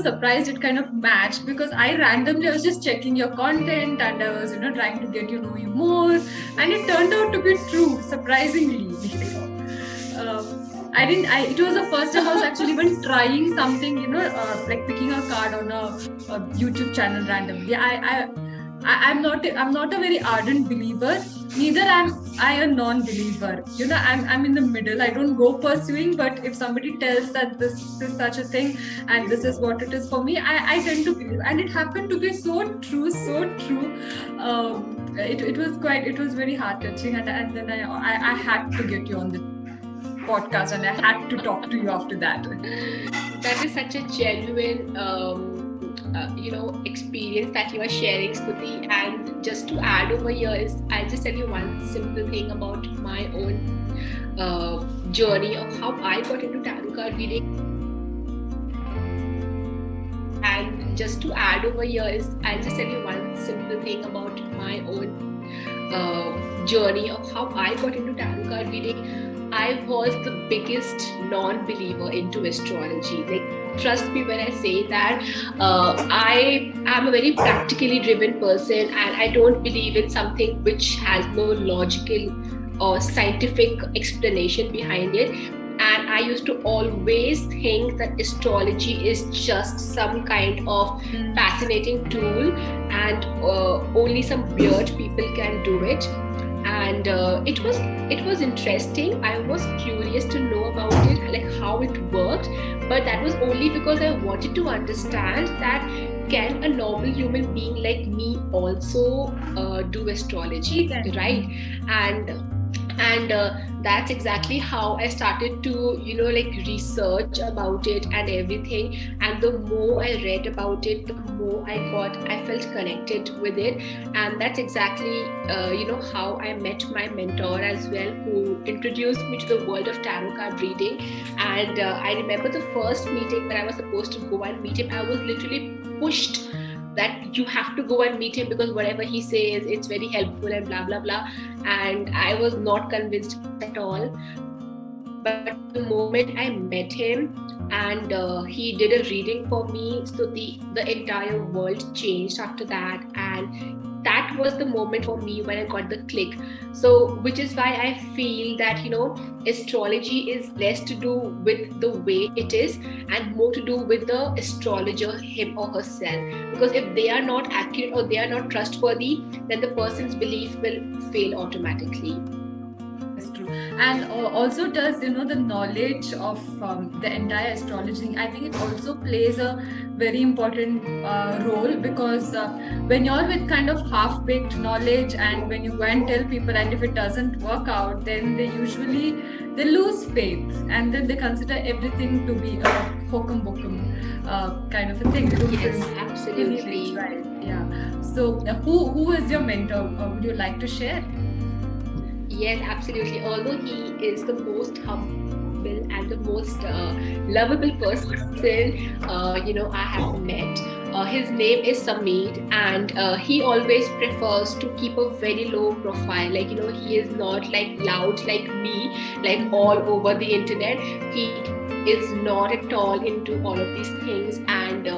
surprised it kind of matched, because I was just checking your content, and I was trying to get to know you more, and it turned out to be true, surprisingly. It was the first time I was actually even trying something, like picking a card on a YouTube channel randomly. I'm not a very ardent believer. Neither am I a non-believer. I'm in the middle. I don't go pursuing, but if somebody tells that this is such a thing and this is what it is for me, I tend to believe. And it happened to be so true, so true. It was very heart touching, and then I had to get you on the podcast, and I had to talk to you after that. That is such a genuine experience that you are sharing, Stuti. And just to add over here is, I'll just tell you one simple thing about my own journey of how I got into tarot card reading. And just to add over here is, I'll just tell you one simple thing about my own journey of how I got into tarot card reading. I was the biggest non-believer into astrology. Like, trust me when I say that I am a very practically driven person, and I don't believe in something which has no logical or scientific explanation behind it. And I used to always think that astrology is just some kind of fascinating tool, and only some weird people can do it. And it was interesting. I was curious to know about it, like how it worked, but that was only because I wanted to understand that can a normal human being like me also do astrology, right? And that's exactly how I started to research about it and everything. And the more I read about it, the more I felt connected with it. And that's exactly how I met my mentor as well, who introduced me to the world of tarot card reading. And I remember the first meeting that I was supposed to go and meet him. I was literally pushed that you have to go and meet him because whatever he says, it's very helpful and blah blah blah. And I was not convinced at all. But the moment I met him and he did a reading for me, so the entire world changed after that. And that was the moment for me when I got the click. So which is why I feel that astrology is less to do with the way it is and more to do with the astrologer, him or herself. Because if they are not accurate or they are not trustworthy, then the person's belief will fail automatically. And also does the knowledge of the entire astrology, I think it also plays a very important role, because when you're with kind of half-baked knowledge, and when you go and tell people, and if it doesn't work out, then they lose faith, and then they consider everything to be a hokum bokum kind of a thing. Yes, absolutely. Right. Yeah. So who is your mentor? Would you like to share? Yes, absolutely. Although he is the most humble and the most lovable person, I have met. His name is Sameer, and he always prefers to keep a very low profile. Like, he is not like loud like me, like all over the internet. He is not at all into all of these things. And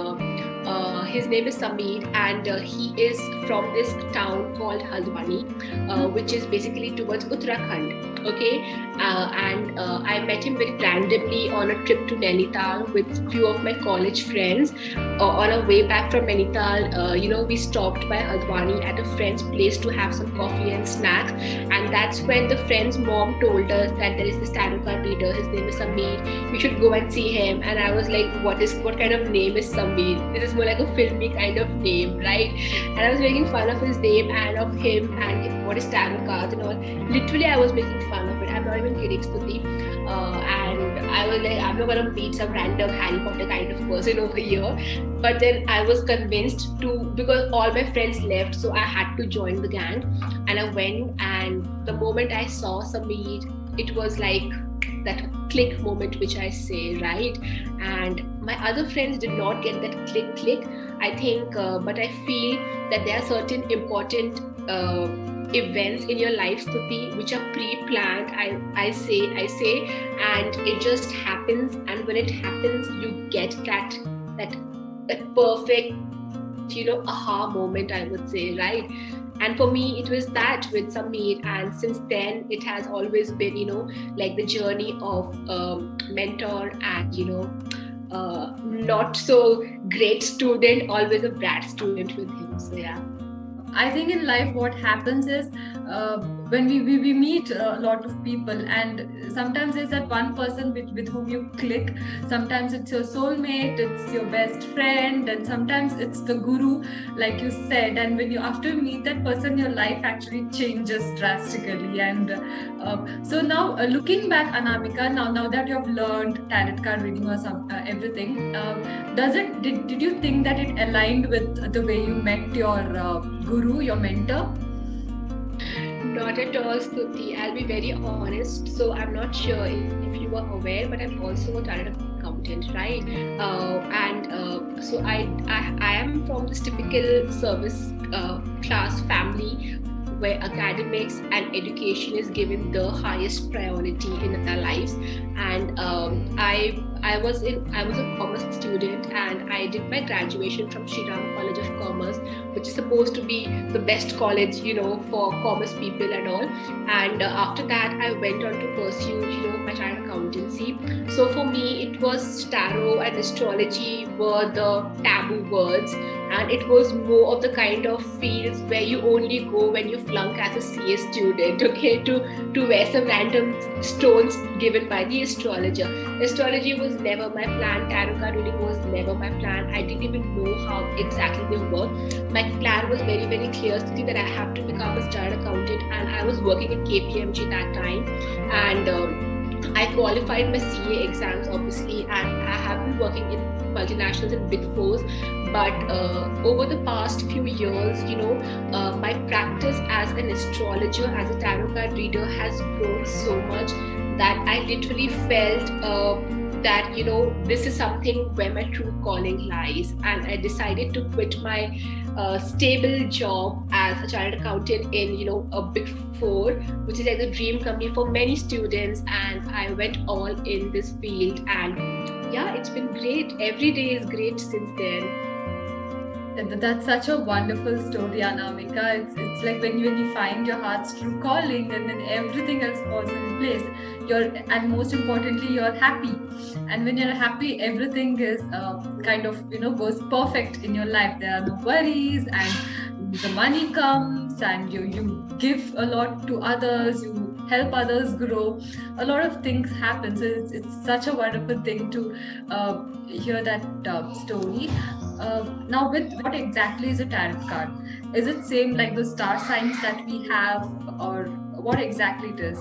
his name is Sameer, and he is from this town called Haldwani, which is basically towards Uttarakhand. Okay, and I met him very randomly on a trip to Nainital with few of my college friends. On our way back from Nainital, we stopped by Haldwani at a friend's place to have some coffee and snacks. And that's when the friend's mom told us that there is this tarot card reader. His name is Sameer. We should go and see him. And I was like, what kind of name is Sameer? This is more like a filmy kind of name, right? And I was making fun of his name and of him and what is tarot cards and all. Literally, I was making fun of it. I'm not even kidding, Stuti. And I was like, I'm not gonna meet some random Harry Potter kind of person over here. But then I was convinced to, because all my friends left, so I had to join the gang. And I went, and the moment I saw Sameer, it was like that click moment which I say, right? And my other friends did not get that click, I think, but I feel that there are certain important events in your life, Stuti, which are pre-planned. I say, and it just happens. And when it happens, you get that perfect, aha moment, I would say, right? And for me, it was that with Samir, and since then, it has always been, like the journey of mentor and, not so great student, always a brat student with him. So, yeah. I think in life, what happens is when we meet a lot of people, and sometimes there's that one person with whom you click. Sometimes it's your soulmate, it's your best friend, and sometimes it's the guru, like you said. And when you after you meet that person, your life actually changes drastically. And so now, looking back, Anamika, now that you have learned tarot card reading or everything, did you think that it aligned with the way you met your guru, your mentor? Not at all, Stuti. I'll be very honest. So I'm not sure if you were aware, but I'm also a chartered accountant, right? And so I am from this typical service class family where academics and education is given the highest priority in our lives. And I was a commerce student, and I did my graduation from Shri Ram College of Commerce, which is supposed to be the best college, for commerce people and all. And after that, I went on to pursue, my chartered accountancy. So for me, it was tarot and astrology were the taboo words, and it was more of the kind of fields where you only go when you flunk as a CA student, okay, to wear some random stones given by the astrologer. Astrology was never my plan. Tarot card reading was never my plan. I didn't even know how exactly they work. My plan was very, very clear to see that I have to become a chartered accountant, and I was working at KPMG that time, and I qualified my CA exams, obviously, and I have been working in multinationals and Big Fours. But over the past few years, my practice as an astrologer, as a tarot card reader, has grown so much that I literally felt that this is something where my true calling lies, and I decided to quit my stable job as a chartered accountant in a Big Four, which is like the dream company for many students, and I went all in this field, and yeah, it's been great. Every day is great since then. That's such a wonderful story, Anamika. It's like when you find your heart's true calling, and then everything else falls in place. And most importantly, you're happy. And when you're happy, everything is kind of goes perfect in your life. There are no worries, and the money comes, and you give a lot to others. You help others grow. A lot of things happen. So it's such a wonderful thing to hear that story. Now, with what exactly is a tarot card? Is it same like the star signs that we have, or what exactly it is?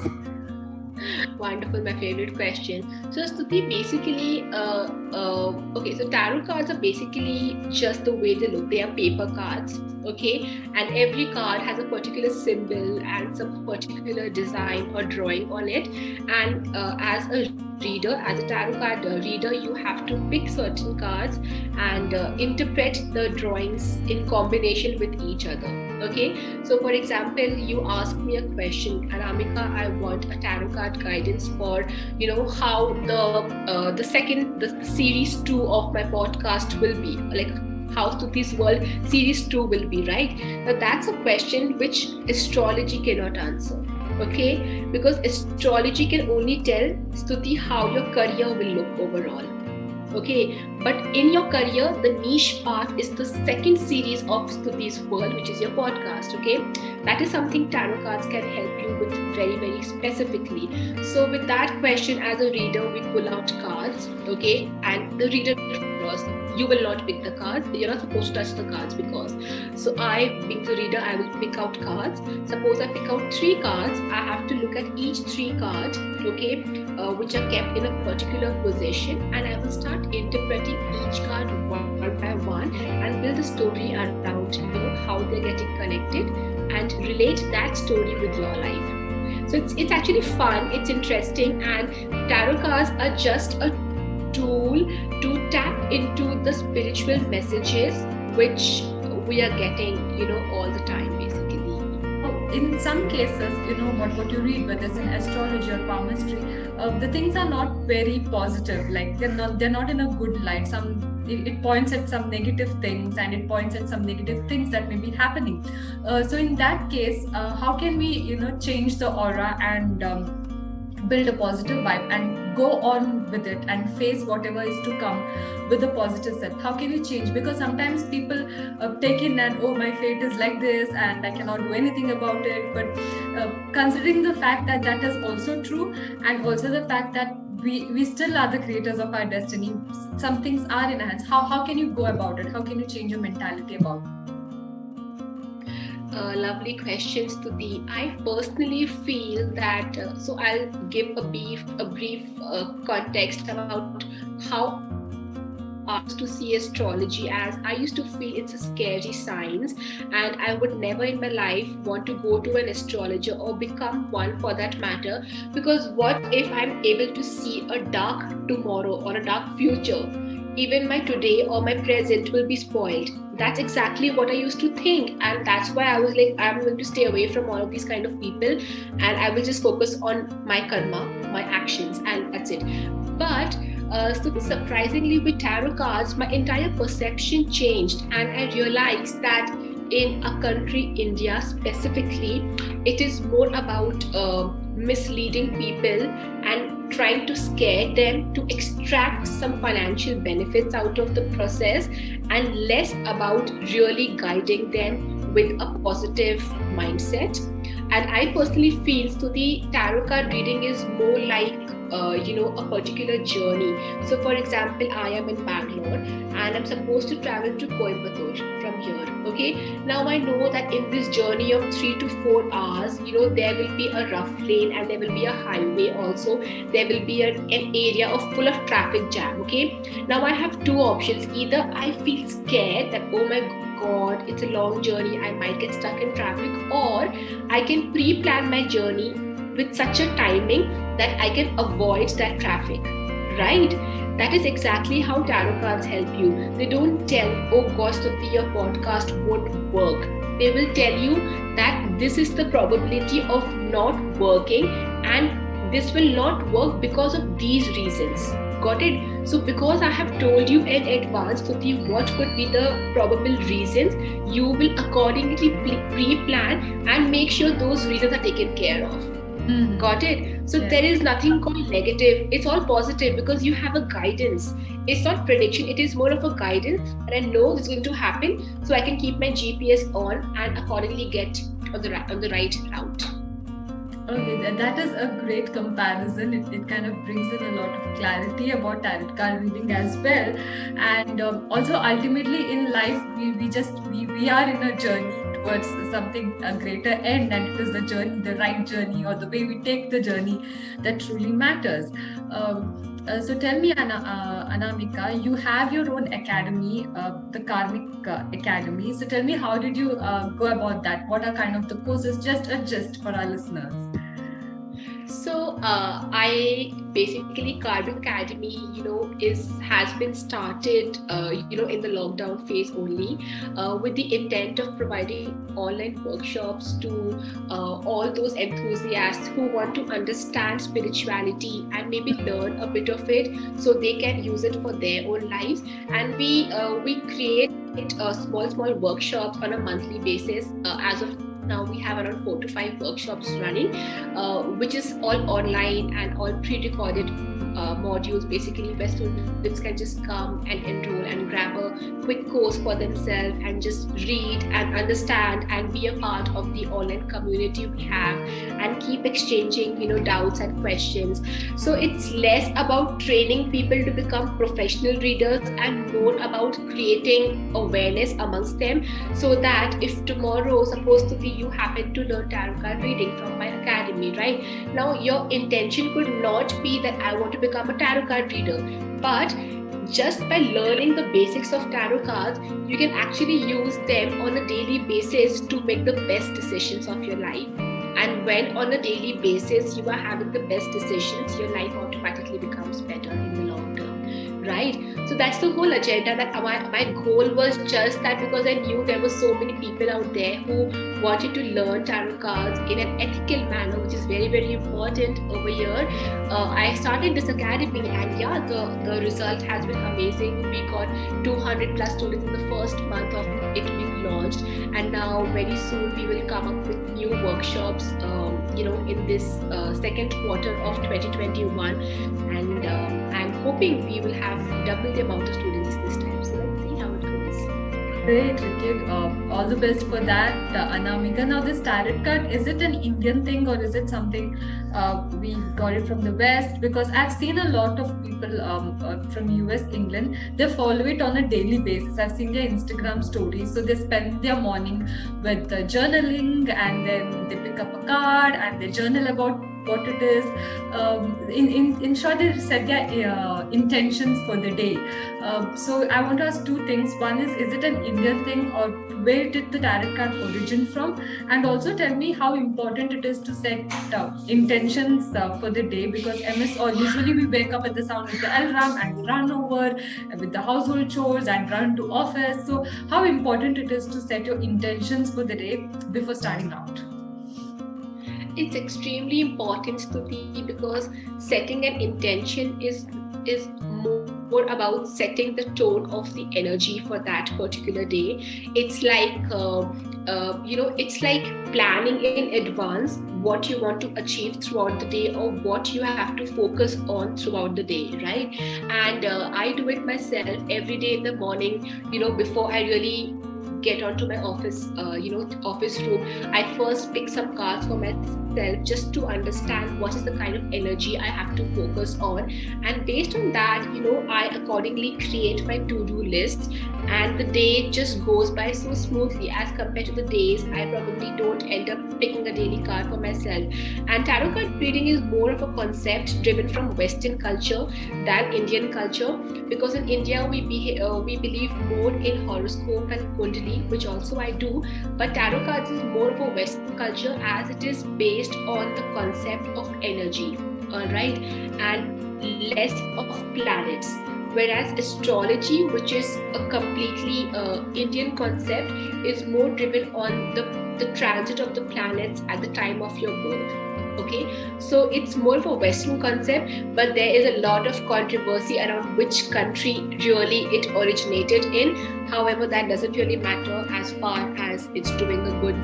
Wonderful, my favorite question. So, Stuti, basically, okay, so tarot cards are basically just the way they look. They are paper cards, okay, and every card has a particular symbol and some particular design or drawing on it. And as a reader, as a tarot card reader, you have to pick certain cards and interpret the drawings in combination with each other. Okay, so for example, you ask me a question, Anamika, I want a tarot card guidance for how the series 2 of my podcast will be, like how Stuti's World series 2 will be, right? Now that's a question which astrology cannot answer. Okay, because astrology can only tell Stuti how your career will look overall. Okay, but in your career, the niche part is the second series of Stuti's World, which is your podcast. Okay, that is something tarot cards can help you with very, very specifically. So with that question, as a reader, we pull out cards. Okay, and the reader draws. You will not pick the cards. You're not supposed to touch the cards, because so I, being the reader, I will pick out cards. Suppose I pick out 3 cards, I have to look at each 3 cards, okay, which are kept in a particular position, and I will start interpreting each card one by one and build a story around how they're getting connected and relate that story with your life. So it's actually fun, it's interesting, and tarot cards are just a tool to tap into the spiritual messages which we are getting all the time, basically. In some cases, what you read, whether it's in astrology or palmistry, the things are not very positive. Like they're not in a good light. Some it points at some negative things, and it points at some negative things that may be happening. So in that case, how can we change the aura and build a positive vibe and go on with it and face whatever is to come with a positive self? How can you change? Because sometimes people take in that, oh, my fate is like this and I cannot do anything about it. But considering the fact that that is also true, and also the fact that we still are the creators of our destiny, some things are in our hands. How can you go about it? How can you change your mentality about it? Lovely questions, Stuti. I personally feel that, so I'll give a brief context about how I used to see astrology as. I used to feel it's a scary science, and I would never in my life want to go to an astrologer or become one for that matter, because what if I'm able to see a dark tomorrow or a dark future? Even my today or my present will be spoiled. That's exactly what I used to think, and that's why I was like, I'm going to stay away from all of these kind of people, and I will just focus on my karma, my actions, and that's it. But so surprisingly, with tarot cards, my entire perception changed, and I realized that in a country, India specifically, it is more about misleading people and trying to scare them to extract some financial benefits out of the process, and less about really guiding them with a positive mindset. And I personally feel so the tarot card reading is more like a particular journey. So for example, I am in Bangalore and I'm supposed to travel to Coimbatore from here. Okay, now I know that in this journey of 3 to 4 hours, there will be a rough lane and there will be a highway also. There will be an area of full of traffic jam. Okay, now I have two options. Either I feel scared that, oh my God, it's a long journey, I might get stuck in traffic, or I can pre-plan my journey with such a timing that I can avoid that traffic, right? That is exactly how tarot cards help you. They don't tell, oh gosh, Stuti, your podcast won't work. They will tell you that this is the probability of not working, and this will not work because of these reasons. Got it? So because I have told you in advance, Stuti, what could be the probable reasons, you will accordingly pre-plan and make sure those reasons are taken care of. Mm-hmm. Got it? So there is nothing called negative. It's all positive because you have a guidance. It's not prediction. It is more of a guidance, and I know this is going to happen, so I can keep my GPS on and accordingly get on the right route. Okay, that is a great comparison. It kind of brings in a lot of clarity about tarot card reading as well. And also ultimately in life, we are in a journey towards something, a greater end, and it is the journey, the right journey, or the way we take the journey that truly matters. So tell me, Anamika, you have your own academy, the Karmic Academy. So tell me, how did you go about that? What are kind of the courses? Just a gist for our listeners. So I basically Karmic Academy, has been started, in the lockdown phase only, with the intent of providing online workshops to all those enthusiasts who want to understand spirituality and maybe learn a bit of it so they can use it for their own lives. And we create small workshops on a monthly basis. As of now, we have around 4 to 5 workshops running, which is all online and all pre-recorded modules, basically where students can just come and enroll and grab a quick course for themselves and just read and understand and be a part of the online community we have and keep exchanging, doubts and questions. So it's less about training people to become professional readers and more about creating awareness amongst them, so that if tomorrow, supposed to be, you happen to learn tarot card reading from my academy, right? Now your intention could not be that I want to become a tarot card reader, but just by learning the basics of tarot cards, you can actually use them on a daily basis to make the best decisions of your life. And when on a daily basis you are having the best decisions, your life automatically becomes better in the long term, right? So that's the whole agenda. That my goal was just that, because I knew there were so many people out there who wanted to learn tarot cards in an ethical manner, which is very, very important over here, I started this academy, and yeah, the result has been amazing. We got 200 plus students in the first month of it being launched, and now very soon we will come up with new workshops, in this second quarter of 2021, and I'm hoping we will have double the amount of students this time. So let's see how it goes. Great, Ritik. All the best for that, Anamika. Now, this tarot card, is it an Indian thing or is it something we got it from the West? Because I've seen a lot of people from US, England, they follow it on a daily basis. I've seen their Instagram stories. So they spend their morning with journaling, and then they pick up a card and they journal about what it is. In short, they set their intentions for the day. So I want to ask two things. One is it an Indian thing, or where did the tarot card origin from? And also tell me how important it is to set intentions for the day, because MS, or usually we wake up at the sound of the alarm and we run over with the household chores and run to office. So how important it is to set your intentions for the day before starting out? It's extremely important, Stuti, because setting an intention is more about setting the tone of the energy for that particular day. It's like it's like planning in advance what you want to achieve throughout the day, or what you have to focus on throughout the day, right? And I do it myself every day in the morning, before I really get onto my office room. I first pick some cards for myself just to understand what is the kind of energy I have to focus on, and based on that, I accordingly create my to-do list, and the day just goes by so smoothly as compared to the days I probably don't end up picking a daily card for myself. And tarot card reading is more of a concept driven from Western culture than Indian culture, because in India we believe more in horoscope and kundali, which also I do, but tarot cards is more of a Western culture, as it is based on the concept of energy, all right, and less of planets. Whereas astrology, which is a completely Indian concept, is more driven on the transit of the planets at the time of your birth. Okay, so it's more of a Western concept, but there is a lot of controversy around which country really it originated in. However, that doesn't really matter as far as it's doing a good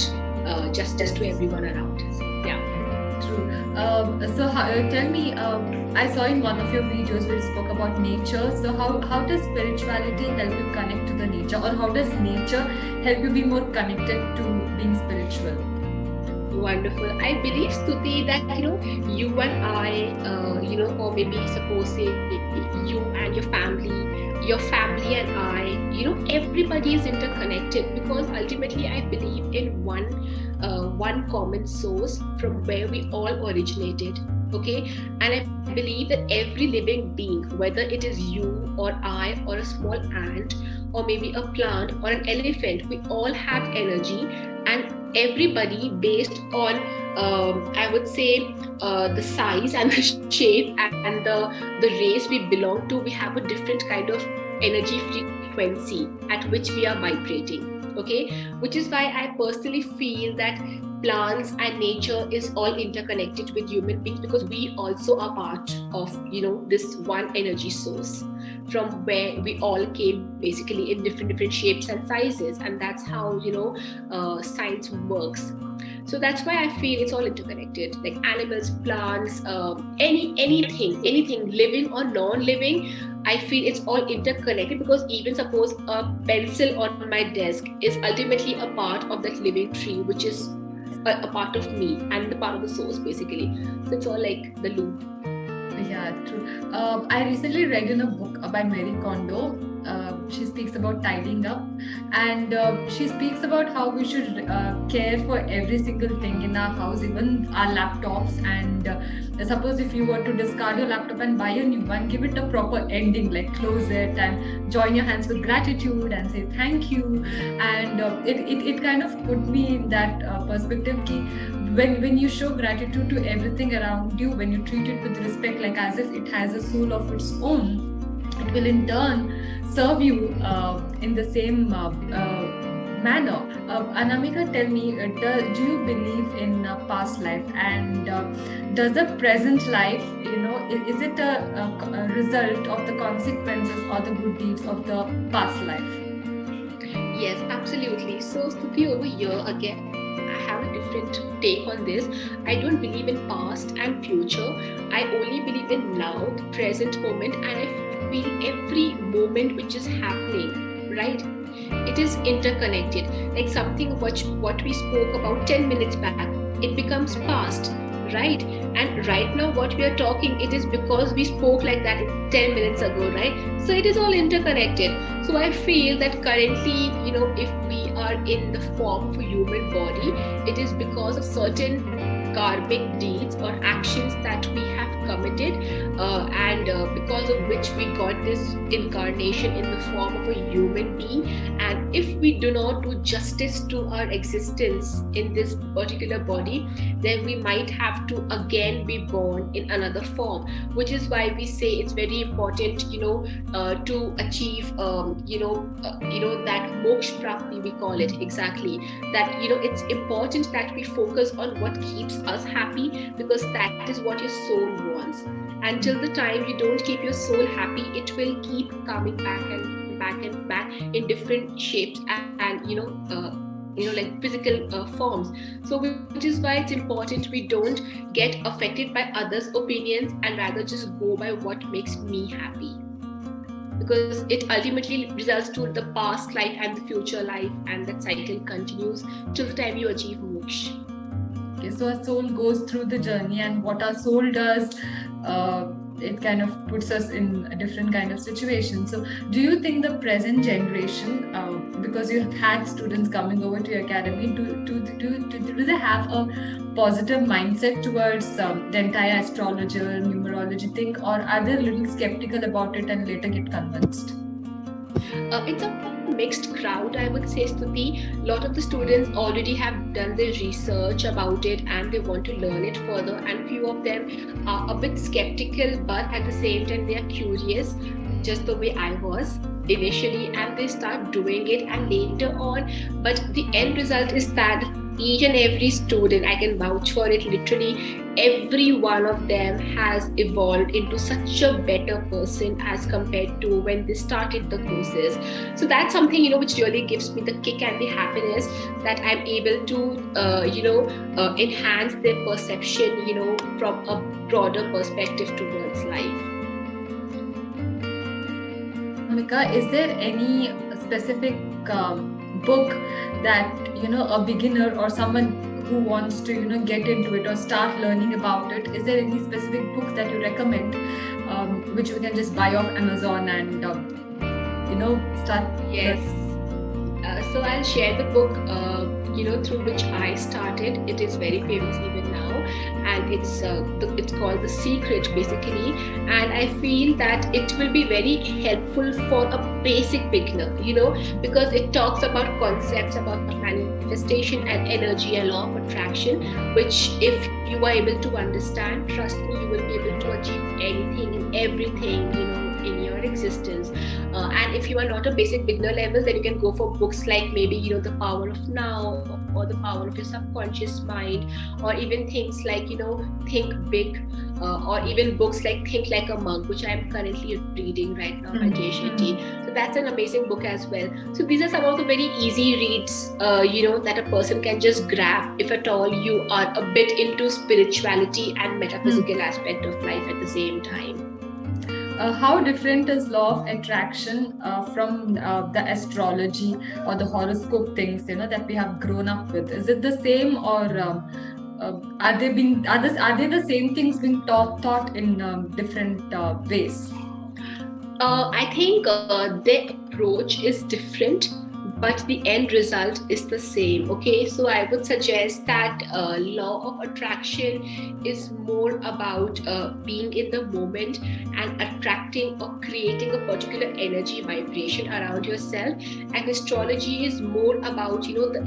justice to everyone around. So, yeah. True. Tell me, I saw in one of your videos where you spoke about nature. So how does spirituality help you connect to the nature, or how does nature help you be more connected to being spiritual? Wonderful. I believe, Stuti, that you and I, or maybe suppose say you and your family and I, everybody is interconnected, because ultimately I believe in one common source from where we all originated. Okay, and I believe that every living being, whether it is you or I or a small ant or maybe a plant or an elephant, we all have energy, and everybody, based on I would say the size and the shape and the race we belong to, we have a different kind of energy frequency at which we are vibrating. Okay, which is why I personally feel that plants and nature is all interconnected with human beings, because we also are part of this one energy source from where we all came, basically in different shapes and sizes, and that's how science works. So that's why I feel it's all interconnected, like animals, plants, anything living or non-living. I feel it's all interconnected, because even suppose a pencil on my desk is ultimately a part of that living tree, which is a part of me and the part of the source, basically. So it's all like the loop. Yeah, true. I recently read in a book by Marie Kondo. She speaks about tidying up, and she speaks about how we should care for every single thing in our house, even our laptops. And suppose if you were to discard your laptop and buy a new one, give it a proper ending, like close it and join your hands with gratitude and say thank you. And it kind of put me in that perspective. When you show gratitude to everything around you, when you treat it with respect, like as if it has a soul of its own, it will in turn serve you in the same manner. Anamika, tell me, do you believe in past life, and does the present life, is it a result of the consequences or the good deeds of the past life? Yes, absolutely. So, Stuti, over here again, I have a different take on this. I don't believe in past and future. I only believe in now, the present moment, and I feel every moment which is happening, right? It is interconnected. Like something what we spoke about 10 minutes back, it becomes past, right? And right now, what we are talking, it is because we spoke like that 10 minutes ago, right? So it is all interconnected. So I feel that currently, if we are in the form of a human body, it is because of certain karmic deeds or actions that we have committed, and because of which we got this incarnation in the form of a human being. And if we do not do justice to our existence in this particular body, then we might have to again be born in another form, which is why we say it's very important, to achieve, that moksha prapti, we call it exactly. That it's important that we focus on what keeps us happy, because that is what your soul wants. Until the time you don't keep your soul happy, it will keep coming back and back and back in different shapes and like physical forms. So which is why it's important we don't get affected by others' opinions and rather just go by what makes me happy, because it ultimately results to the past life and the future life, and that cycle continues till the time you achieve moksha. Okay, so our soul goes through the journey, and what our soul does, it kind of puts us in a different kind of situation. So, do you think the present generation, because you have had students coming over to your academy, do they have a positive mindset towards the entire astrologer, numerology thing, or are they a little skeptical about it and later get convinced? It's a mixed crowd, I would say, Stuti. A lot of the students already have done their research about it and they want to learn it further, and few of them are a bit skeptical, but at the same time they are curious, just the way I was initially, and they start doing it and later on. But the end result is that each and every student, I can vouch for it, literally every one of them has evolved into such a better person as compared to when they started the courses. So that's something which really gives me the kick and the happiness, that I'm able to enhance their perception from a broader perspective towards life. Mika, is there any specific book that a beginner or someone who wants to get into it or start learning about it, is there any specific book that you recommend, which we can just buy off Amazon and start? Yes. So I'll share the book through which I started. It is very famous even now, and it's called The Secret, basically. And I feel that it will be very helpful for a basic beginner, because it talks about concepts about manifestation and energy and law of attraction, which if you are able to understand, trust me, you will be able to achieve anything and everything in your existence. And if you are not a basic beginner level, then you can go for books like maybe The Power of Now, or The Power of Your Subconscious Mind, or even things like Think Big, or even books like Think Like a Monk, which I am currently reading right now by Jay Shetty. So that's an amazing book as well. So these are some of the very easy reads that a person can just grab if at all you are a bit into spirituality and metaphysical aspect of life at the same time. How different is law of attraction from the astrology or the horoscope things that we have grown up with? Is it the same, or are they the same things being taught in different ways? I think the approach is different, but the end result is the same. Okay, so I would suggest that law of attraction is more about being in the moment and attracting or creating a particular energy vibration around yourself, and astrology is more about the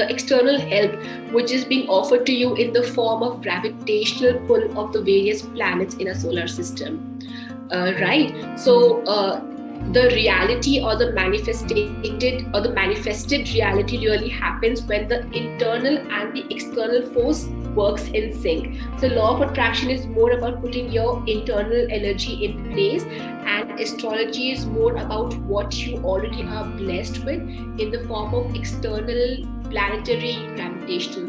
external help which is being offered to you in the form of gravitational pull of the various planets in a solar system, right? So the reality or the manifested reality really happens when the internal and the external force works in sync. So law of attraction is more about putting your internal energy in place, and astrology is more about what you already are blessed with in the form of external planetary gravitational.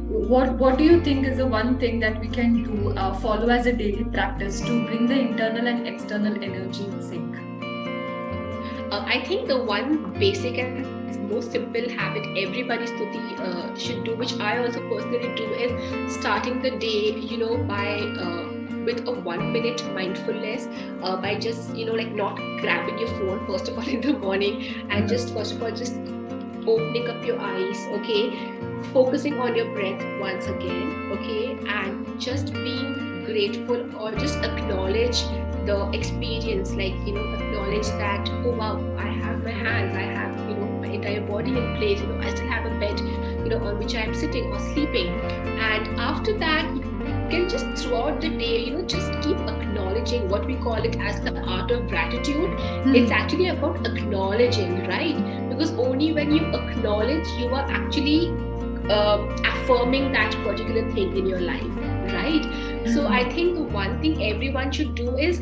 What do you think is the one thing that we can do, follow as a daily practice to bring the internal and external energy in sync? I think the one basic and most simple habit everybody should do, which I also personally do, is starting the day, by with a 1 minute mindfulness, by just like not grabbing your phone first of all in the morning, and just first of all just opening up your eyes, okay, focusing on your breath once again, okay, and just being grateful or just acknowledge the experience, like acknowledge that, oh wow, I have my hands, I have my entire body in place, I still have a bed on which I am sitting or sleeping. And after that, you can just throughout the day just keep acknowledging, what we call it as the art of gratitude. It's actually about acknowledging, right? Because only when you acknowledge, you are actually affirming that particular thing in your life, right? So I think the one thing everyone should do is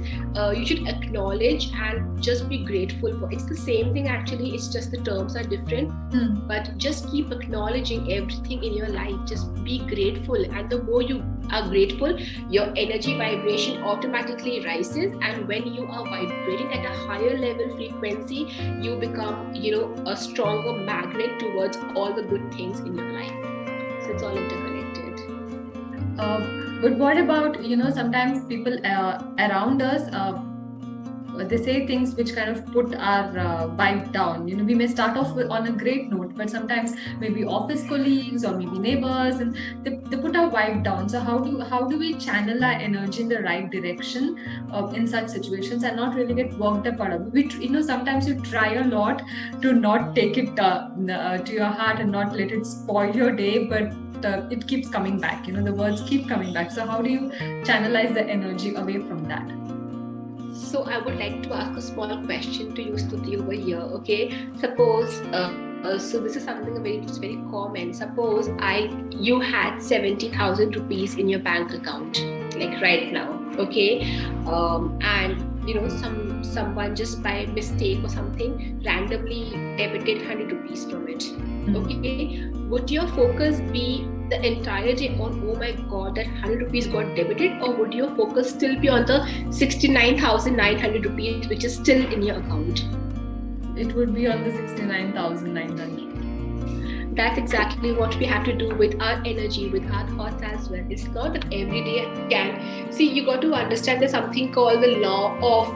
you should acknowledge and just be grateful for. It's the same thing actually, it's just the terms are different, but just keep acknowledging everything in your life. Just be grateful, and the more you are grateful, your energy vibration automatically rises, and when you are vibrating at a higher level frequency, you become a stronger magnet towards all the good things in your life. So it's all interconnected. But what about, sometimes people around us, they say things which kind of put our vibe down. We may start off on a great note, but sometimes maybe office colleagues or maybe neighbors, and they put our vibe down. So how do we channel our energy in the right direction in such situations and not really get worked up out of it? Sometimes you try a lot to not take it to your heart and not let it spoil your day, but it keeps coming back. The words keep coming back. So how do you channelize the energy away from that? So I would like to ask a small question to you, Stuti, over here. Okay, suppose so this is something which is very common. Suppose you had 70,000 rupees in your bank account, like right now. Okay, and someone just by mistake or something randomly debited 100 rupees from it. Okay, would your focus be the entire day on, oh my god, that 100 rupees got debited, or would your focus still be on the 69,900 rupees which is still in your account? It would be on the 69,900. That's exactly what we have to do with our energy, with our thoughts as well. It's not that every day can. See, you got to understand there's something called the law of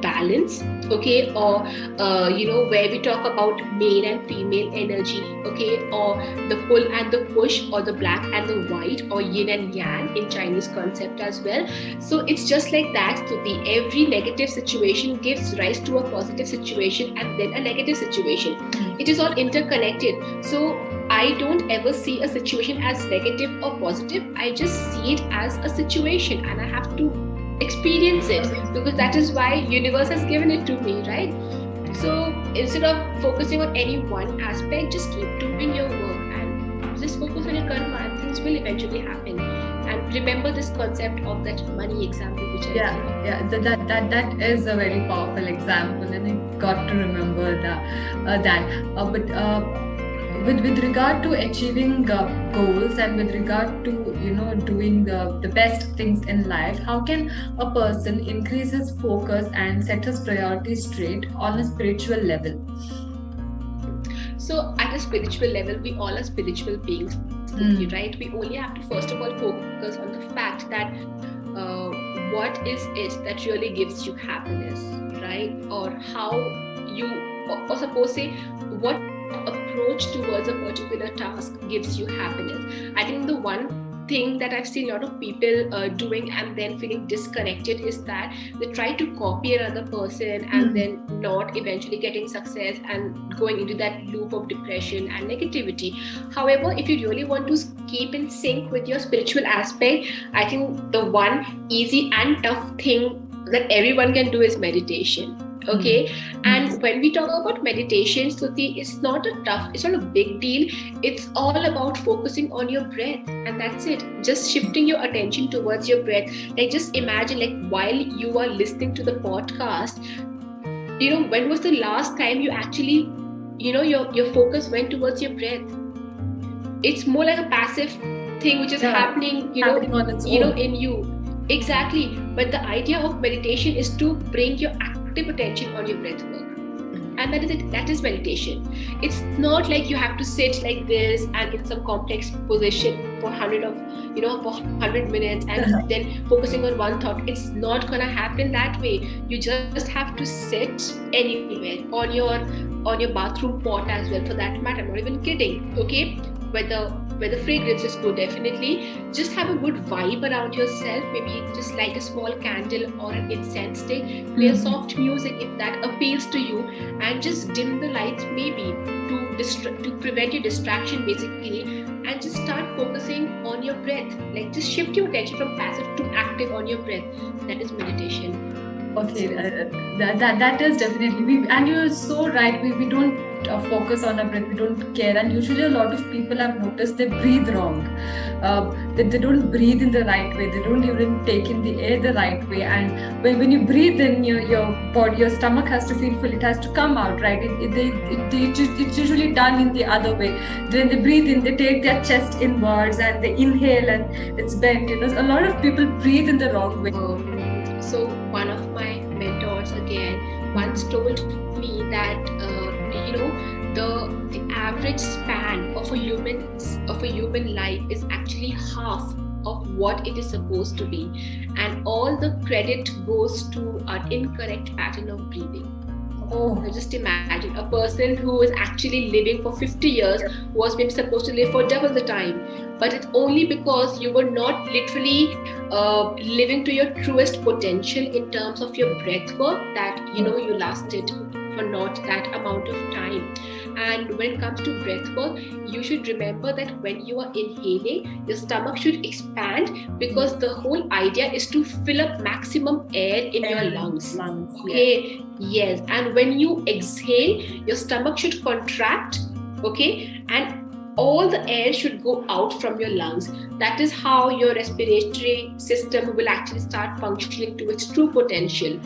balance, okay, or where we talk about male and female energy, okay, or the pull and the push, or the black and the white, or yin and yang in Chinese concept as well. So it's just like that. So every negative situation gives rise to a positive situation and then a negative situation. It is all interconnected. So I don't ever see a situation as negative or positive. I just see it as a situation, and I have to experience it, because that is why universe has given it to me, right? So instead of focusing on any one aspect, just keep doing your work and just focus on your karma, and things will eventually happen. And remember this concept of that money example, which that is a very powerful example, and I got to remember that. With regard to achieving goals, and with regard to doing the best things in life, how can a person increase his focus and set his priorities straight on a spiritual level? So at a spiritual level, we all are spiritual beings, right? We only have to first of all focus on the fact that what is it that really gives you happiness, right? Or how you, or suppose say, what approach towards a particular task gives you happiness. I think the one thing that I've seen a lot of people doing and then feeling disconnected is that they try to copy another person and then not eventually getting success and going into that loop of depression and negativity. However, if you really want to keep in sync with your spiritual aspect, I think the one easy and tough thing that everyone can do is meditation. Okay, and when we talk about meditation, Stuti, it's not a big deal. It's all about focusing on your breath, and that's it. Just shifting your attention towards your breath. Like, just imagine, like, while you are listening to the podcast, when was the last time you actually, your focus went towards your breath? It's more like a passive thing which is happening, happening on its own. in you. Exactly. But the idea of meditation is to bring your active attention on your breath work. And that is it. That is meditation. It's not like you have to sit like this and in some complex position for 100 minutes and then focusing on one thought. It's not gonna happen that way. You just have to sit anywhere on your bathroom pot as well, for that matter. I'm not even kidding. Okay, where the fragrance is good, definitely. Just have a good vibe around yourself. Maybe just light a small candle or an incense stick. Play a soft music if that appeals to you, and just dim the lights maybe to prevent your distraction basically, and just start focusing on your breath. Like, just shift your attention from passive to active on your breath. That is meditation. Okay, that is definitely, and you're so right. We don't focus on our breath. We don't care, and usually a lot of people have noticed they breathe wrong. They don't breathe in the right way. They don't even take in the air the right way. And when you breathe in, your body, your stomach has to feel full. It has to come out, right? It's usually done in the other way. When they breathe in, they take their chest inwards and they inhale and it's bent. A lot of people breathe in the wrong way. So one of my mentors again once told me that the average span of a human life is actually half of what it is supposed to be, and all the credit goes to an incorrect pattern of breathing. So just imagine a person who is actually living for 50 years was maybe supposed to live for double the time, but it's only because you were not literally living to your truest potential in terms of your breath work that you lasted for not that amount of time. And when it comes to breath work, you should remember that when you are inhaling, your stomach should expand, because the whole idea is to fill up maximum air in your lungs. Okay, yes. And when you exhale, your stomach should contract, okay, and all the air should go out from your lungs. That is how your respiratory system will actually start functioning to its true potential,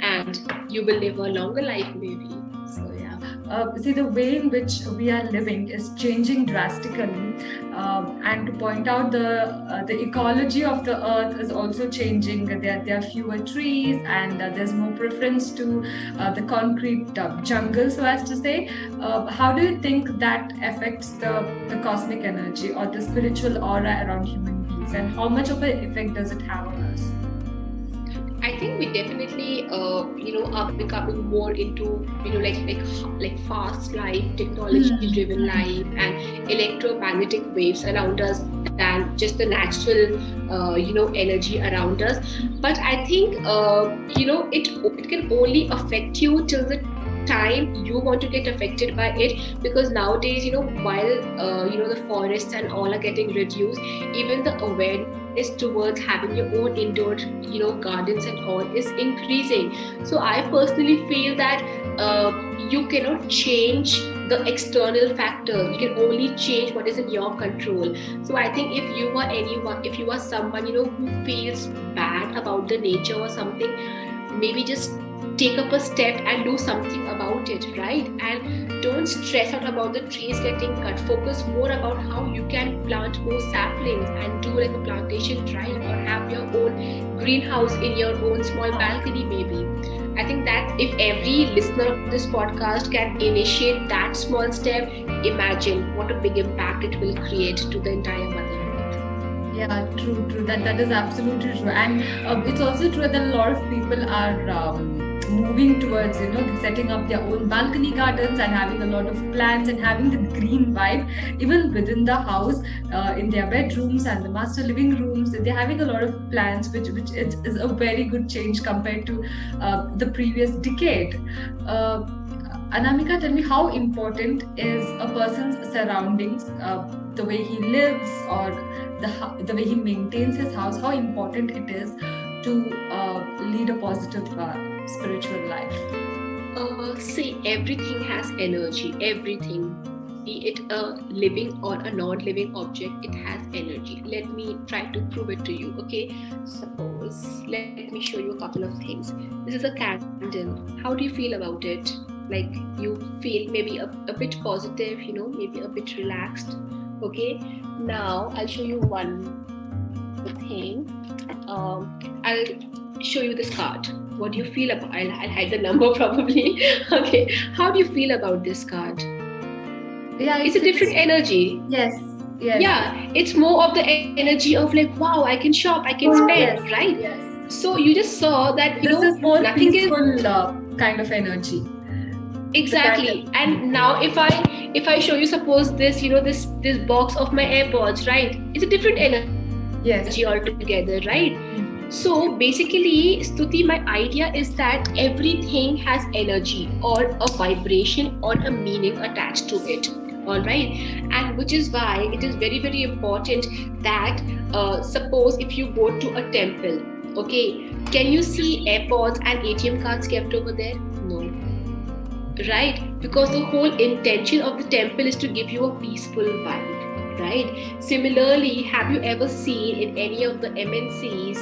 and you will live a longer life maybe. So yeah, see, the way in which we are living is changing drastically, and to point out the ecology of the earth is also changing. There are fewer trees, and there's more preference to the concrete jungle, so as to say. How do you think that affects the cosmic energy or the spiritual aura around human beings, and how much of an effect does it have on us? I think we definitely, are becoming more into, like fast life, technology-driven life, and electromagnetic waves around us than just the natural, energy around us. But I think, it can only affect you till the time you want to get affected by it, because nowadays, while the forests and all are getting reduced, even the awareness towards having your own indoor gardens and all is increasing. So I personally feel that you cannot change the external factors. You can only change what is in your control. So I think if you are someone who feels bad about the nature or something, maybe just take up a step and do something about it, right? And don't stress out about the trees getting cut. Focus more about how you can plant more saplings and do like a plantation drive, or have your own greenhouse in your own small balcony maybe. I think that if every listener of this podcast can initiate that small step, imagine what a big impact it will create to the entire Mother Earth. Yeah, true. That is absolutely true. And it's also true that a lot of people are moving towards setting up their own balcony gardens and having a lot of plants and having the green vibe even within the house, in their bedrooms and the master living rooms. They're having a lot of plants, which is a very good change compared to the previous decade. Anamika, tell me, how important is a person's surroundings, the way he lives or the way he maintains his house, how important it is to lead a positive spiritual life? See, everything has energy. Everything, be it a living or a non-living object, it has energy. Let me try to prove it to you. Okay, suppose, let me show you a couple of things. This is a candle. How do you feel about it? Like, you feel maybe a bit positive, maybe a bit relaxed. Okay, now I'll show you one more thing. I'll show you this card. What do you feel about? I'll hide the number probably. Okay, how do you feel about this card? Yeah, It's a different energy. Yes. Yeah, it's more of the energy of like, wow, I can shop, I can spend, Yes, right? yes. So you just saw that This is more nothing peaceful kind of energy. Exactly. And now if I show you, suppose this, this box of my AirPods, right? It's a different energy Yes. altogether, right? So basically, Stuti, my idea is that everything has energy or a vibration or a meaning attached to it. All right, and which is why it is very, very important that suppose if you go to a temple, okay, can you see AirPods and ATM cards kept over there? No. Right? Because the whole intention of the temple is to give you a peaceful vibe, right? Similarly, have you ever seen in any of the MNCs,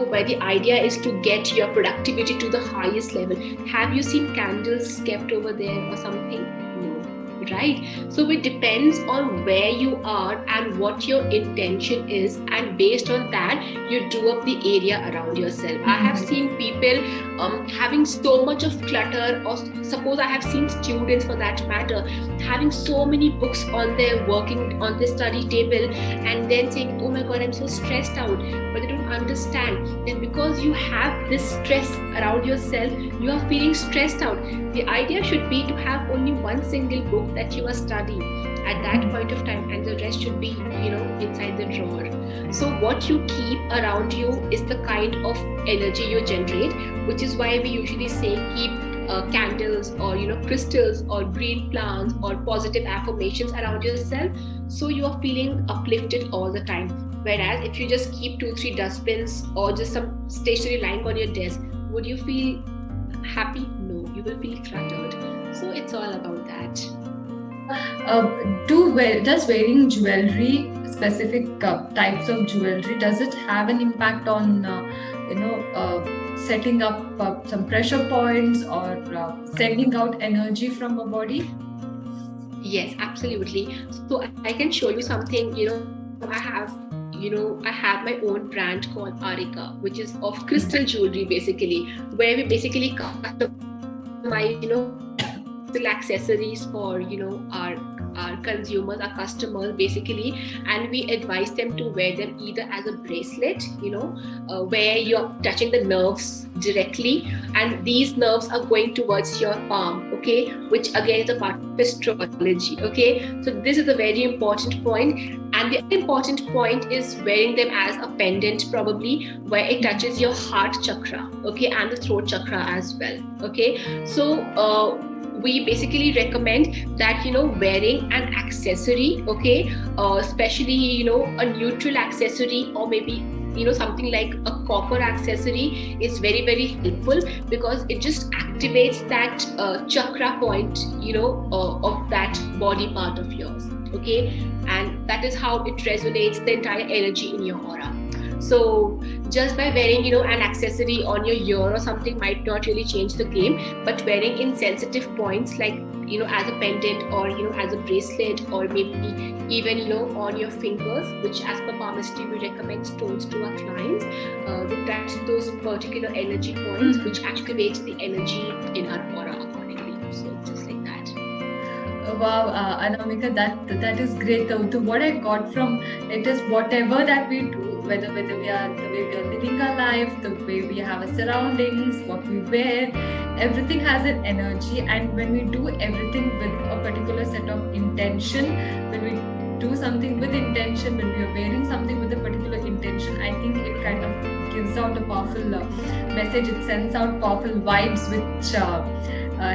where the idea is to get your productivity to the highest level? Have you seen candles kept over there or something? No. Right? So it depends on where you are and what your intention is, and based on that you do up the area around yourself. I have seen people having so much of clutter, or suppose I have seen students for that matter having so many books on their working on their study table, and then saying, oh my god, I'm so stressed out. But they don't understand that because you have this stress around yourself, you are feeling stressed out. The idea should be to have only one single book that you are studying at that point of time, and the rest should be inside the drawer. So what you keep around you is the kind of energy you generate, which is why we usually say keep candles or crystals or green plants or positive affirmations around yourself, so you are feeling uplifted all the time. Whereas if you just keep 2-3 dustbins or just some stationery lying on your desk, would you feel happy? No, you will feel cluttered. So it's all about that. Does wearing jewelry, specific types of jewelry, does it have an impact on setting up some pressure points or sending out energy from a body? Yes, absolutely. So I can show you something. I have my own brand called Arika, which is of crystal jewelry, basically, where we basically customize accessories for our consumers, our customers, basically, and we advise them to wear them either as a bracelet, where you're touching the nerves directly, and these nerves are going towards your palm, okay, which again is a part of astrology. Okay, so this is a very important point. And the other important point is wearing them as a pendant, probably, where it touches your heart chakra, okay, and the throat chakra as well. Okay, so we basically recommend that wearing an accessory, okay, especially a neutral accessory, or maybe something like a copper accessory is very, very helpful, because it just activates that chakra point of that body part of yours, okay, and that is how it resonates the entire energy in your aura. So just by wearing an accessory on your ear or something might not really change the game, but wearing in sensitive points, like as a pendant or as a bracelet, or maybe even on your fingers, which as per palmistry we recommend stones to our clients, we touch those particular energy points, which activates the energy in our aura accordingly. So just like that. Wow, Anamika, that is great. So what I got from it is, whatever that we do, whether we are the way we are living our life, the way we have our surroundings, what we wear, everything has an energy. And when we do everything with a particular set of intention, when we do something with intention, when we are wearing something with a particular intention, I think it kind of gives out a powerful message. It sends out powerful vibes, which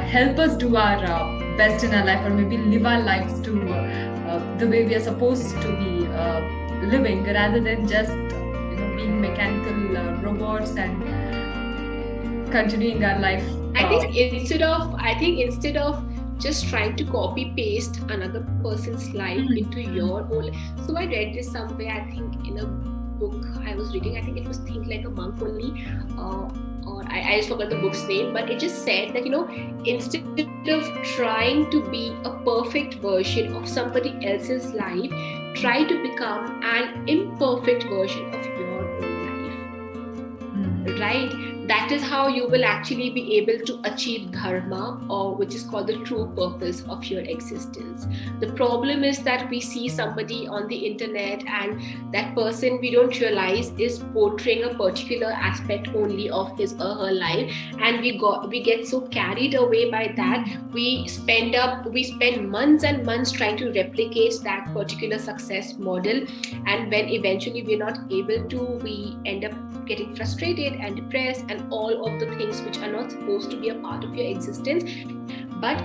help us do our best in our life, or maybe live our lives to the way we are supposed to be living, rather than just being mechanical robots and continuing our life. I think instead of just trying to copy paste another person's life into your own. So I read this somewhere, I think in a book I was reading, I think it was Think Like a Monk only, or I just forgot the book's name, but it just said that, instead of trying to be a perfect version of somebody else's life, try to become an imperfect version of your own life. Right? That is how you will actually be able to achieve dharma, or which is called the true purpose of your existence. The problem is that we see somebody on the internet, and that person, we don't realize, is portraying a particular aspect only of his or her life, and we get so carried away by that. We spend months and months trying to replicate that particular success model, and when eventually we're not able to, we end up getting frustrated and depressed and all of the things which are not supposed to be a part of your existence. But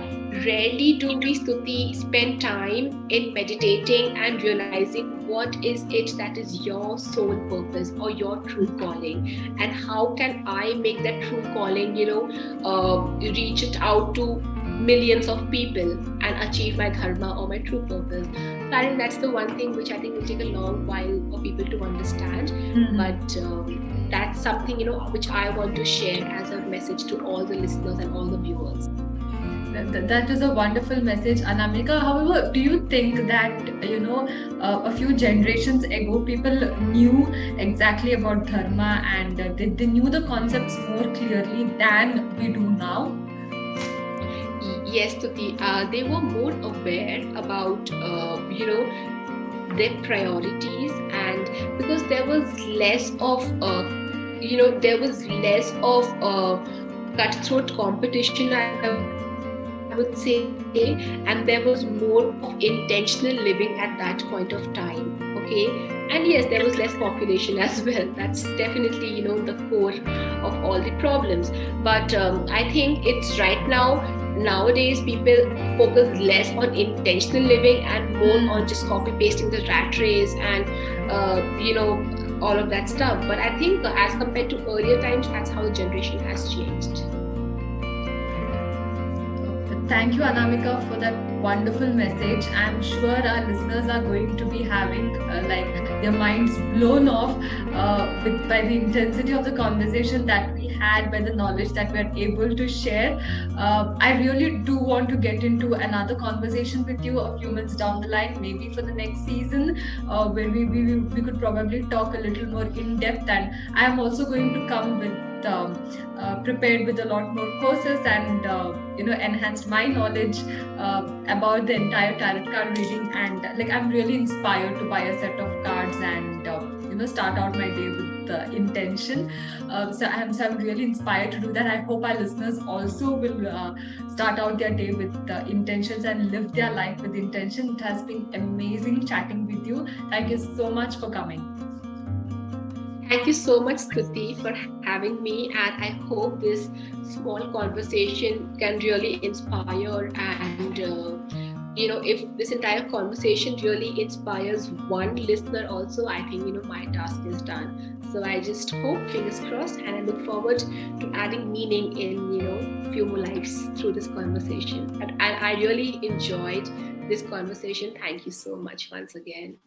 rarely do we, Stuti, spend time in meditating and realizing what is it that is your soul purpose or your true calling, and how can I make that true calling, reach it out to millions of people and achieve my dharma or my true purpose. So I think that's the one thing which I think will take a long while for people to understand. But that's something, which I want to share as a message to all the listeners and all the viewers. That is a wonderful message, Anamika. However, do you think that, a few generations ago, people knew exactly about dharma, and they knew the concepts more clearly than we do now? Yes, Tuti, they were more aware about, their priorities, and because there was less of, cutthroat competition, I would say, and there was more of intentional living at that point of time. Okay, and yes, there was less population as well. That's definitely, the core of all the problems. But I think it's right now. Nowadays, people focus less on intentional living and more on just copy pasting the rat race and all of that stuff. But I think as compared to earlier times, that's how the generation has changed. Thank you, Anamika, for that wonderful message. I'm sure our listeners are going to be having their minds blown off by the intensity of the conversation that we had, by the knowledge that we're able to share. I really do want to get into another conversation with you a few months down the line, maybe for the next season, where we could probably talk a little more in depth. And I'm also going to come with prepared with a lot more courses and enhanced my knowledge about the entire tarot card reading, and I'm really inspired to buy a set of cards and start out my day with the intention. So I'm really inspired to do that. I hope our listeners also will start out their day with intentions and live their life with intention. It has been amazing chatting with you. Thank you so much for coming. Thank you so much, Stuti, for having me, and I hope this small conversation can really inspire, and if this entire conversation really inspires one listener also, I think my task is done. So I just hope, fingers crossed, and I look forward to adding meaning in few more lives through this conversation. And I really enjoyed this conversation. Thank you so much once again.